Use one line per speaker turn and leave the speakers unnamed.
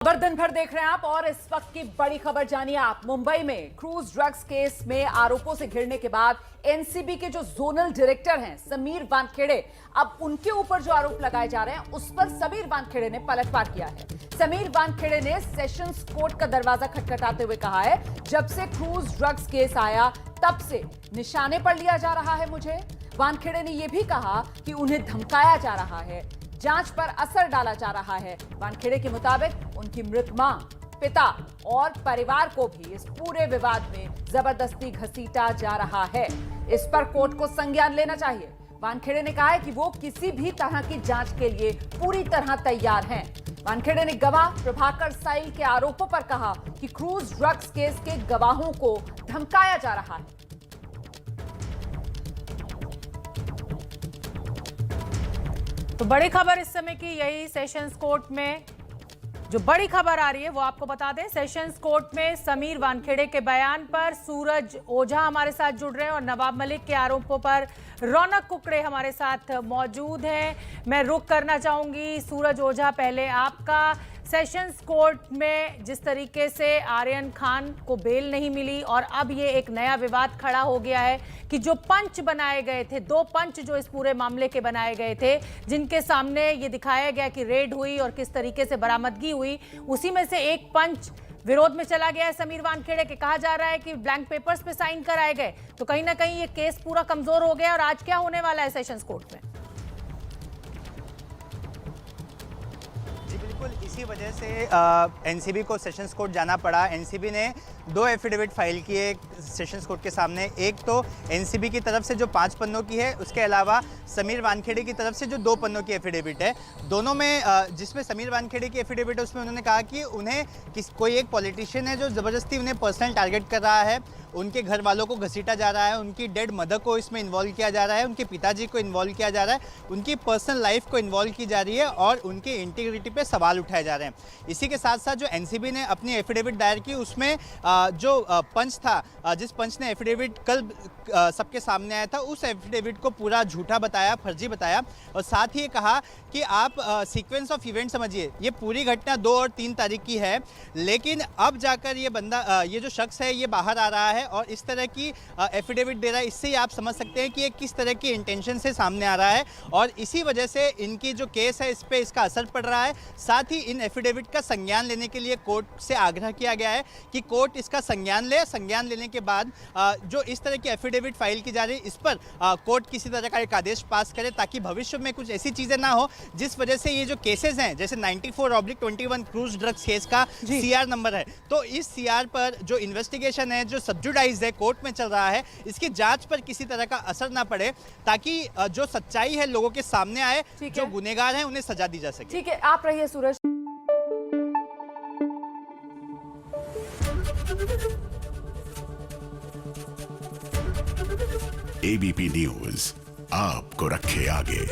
खबर दिन भर देख रहे हैं आप और इस वक्त की बड़ी खबर जानिए आप। मुंबई में क्रूज ड्रग्स केस में आरोपों से घिरने के बाद एनसीबी के जो जोनल डायरेक्टर हैं समीर वानखेड़े, अब उनके ऊपर जो आरोप लगाए जा रहे हैं उस पर समीर वानखेड़े ने पलटवार किया है। समीर वानखेड़े ने सेशंस कोर्ट का दरवाजा खटखटाते हुए कहा है, जब से क्रूज ड्रग्स केस आया तब से निशाने पर लिया जा रहा है मुझे। वानखेड़े ने यह भी कहा कि उन्हें धमकाया जा रहा है, जांच पर असर डाला जा रहा है। वानखेड़े के मुताबिक उनकी मृत मां, पिता और परिवार को भी इस पूरे विवाद में जबरदस्ती घसीटा जा रहा है। इस पर कोर्ट को संज्ञान लेना चाहिए। वानखेड़े ने कहा है कि वो किसी भी तरह की जांच के लिए पूरी तरह तैयार हैं। वानखेड़े ने गवाह प्रभाकर साइल के आरोपों पर कहा कि क्रूज ड्रग्स केस के गवाहों को धमकाया जा रहा है।
तो बड़ी खबर इस समय की यही, सेशंस कोर्ट में जो बड़ी खबर आ रही है वो आपको बता दें। सेशंस कोर्ट में समीर वानखेड़े के बयान पर सूरज ओझा हमारे साथ जुड़ रहे हैं और नवाब मलिक के आरोपों पर रौनक कुकड़े हमारे साथ मौजूद हैं। मैं रुक करना चाहूंगी सूरज ओझा, पहले आपका सेशंस कोर्ट में जिस तरीके से आर्यन खान को बेल नहीं मिली और अब ये एक नया विवाद खड़ा हो गया है कि जो पंच बनाए गए थे, 2 पंच जो इस पूरे मामले के बनाए गए थे, जिनके सामने ये दिखाया गया कि रेड हुई और किस तरीके से बरामदगी हुई, उसी में से एक पंच विरोध में चला गया है समीर वानखेड़े के। कहा जा रहा है कि ब्लैंक पेपर्स पे साइन कराए गए, तो कहीं ना कहीं ये केस पूरा कमजोर हो गया। और आज क्या होने वाला है सेशंस कोर्ट में?
बिल्कुल इसी वजह से एनसीबी को सेशंस कोर्ट जाना पड़ा। एनसीबी ने 2 एफिडेविट फाइल किए सेशंस कोर्ट के सामने। एक तो एनसीबी की तरफ से जो 5 पन्नों की है, उसके अलावा समीर वानखेड़े की तरफ से जो 2 पन्नों की एफिडेविट है। दोनों में जिसमें समीर वानखेड़े की एफिडेविट है उसमें उन्होंने कहा कि उन्हें कोई एक पॉलिटिशियन है जो ज़बरदस्ती उन्हें पर्सनल टारगेट कर रहा है, उनके घर वालों को घसीटा जा रहा है, उनकी डेड मदर को इसमें इन्वॉल्व किया जा रहा है, उनके पिताजी को इन्वॉल्व किया जा रहा है, उनकी पर्सनल लाइफ को इन्वॉल्व की जा रही है और उनकी इंटीग्रिटी पे सवाल उठाए जा रहे हैं। इसी के साथ साथ जो एनसीबी ने अपनी एफिडेविट दायर की उसमें जो पंच था, जिस पंच ने एफिडेविट कल सबके सामने आया था, उस एफिडेविट को पूरा झूठा बताया, फर्जी बताया और साथ ही कहा कि आप सीक्वेंस ऑफ इवेंट समझिए, ये पूरी घटना 2 और 3 तारीख की है, लेकिन अब जाकर ये बंदा, ये जो शख्स है, ये बाहर आ रहा है और इस तरह की एफिडेविट दे रहा है। इससे ही आप समझ सकते हैं कि ये किस तरह की इंटेंशन से सामने आ रहा है और इसी वजह से इनकी जो केस है इस पे इसका असर पड़ रहा है। साथ ही इन एफिडेविट का संज्ञान लेने के लिए कोर्ट से आग्रह किया गया है कि कोर्ट इसका संज्ञान ले। संज्ञान लेने के बाद जो इस तरह की एफिडेविट फाइल की जा रही है इस पर कोर्ट किसी तरह का एक आदेश पास करे, ताकि भविष्य में कुछ ऐसी चीज़ें ना हो जिस वजह से ये जो केसेस हैं, जैसे 94/21 क्रूज ड्रग्स केस का सीआर नंबर है, तो इस सीआर पर जो इन्वेस्टिगेशन है, जो सब्जुडाइज है, कोर्ट में चल रहा है, इसकी जांच पर किसी तरह का असर ना पड़े, ताकि जो सच्चाई है लोगों के सामने आए, जो गुनहगार हैं उन्हें सजा दी जा सके।
ठीक है, आप रहिए सूरज।
एबीपी न्यूज आपको रखे आगे।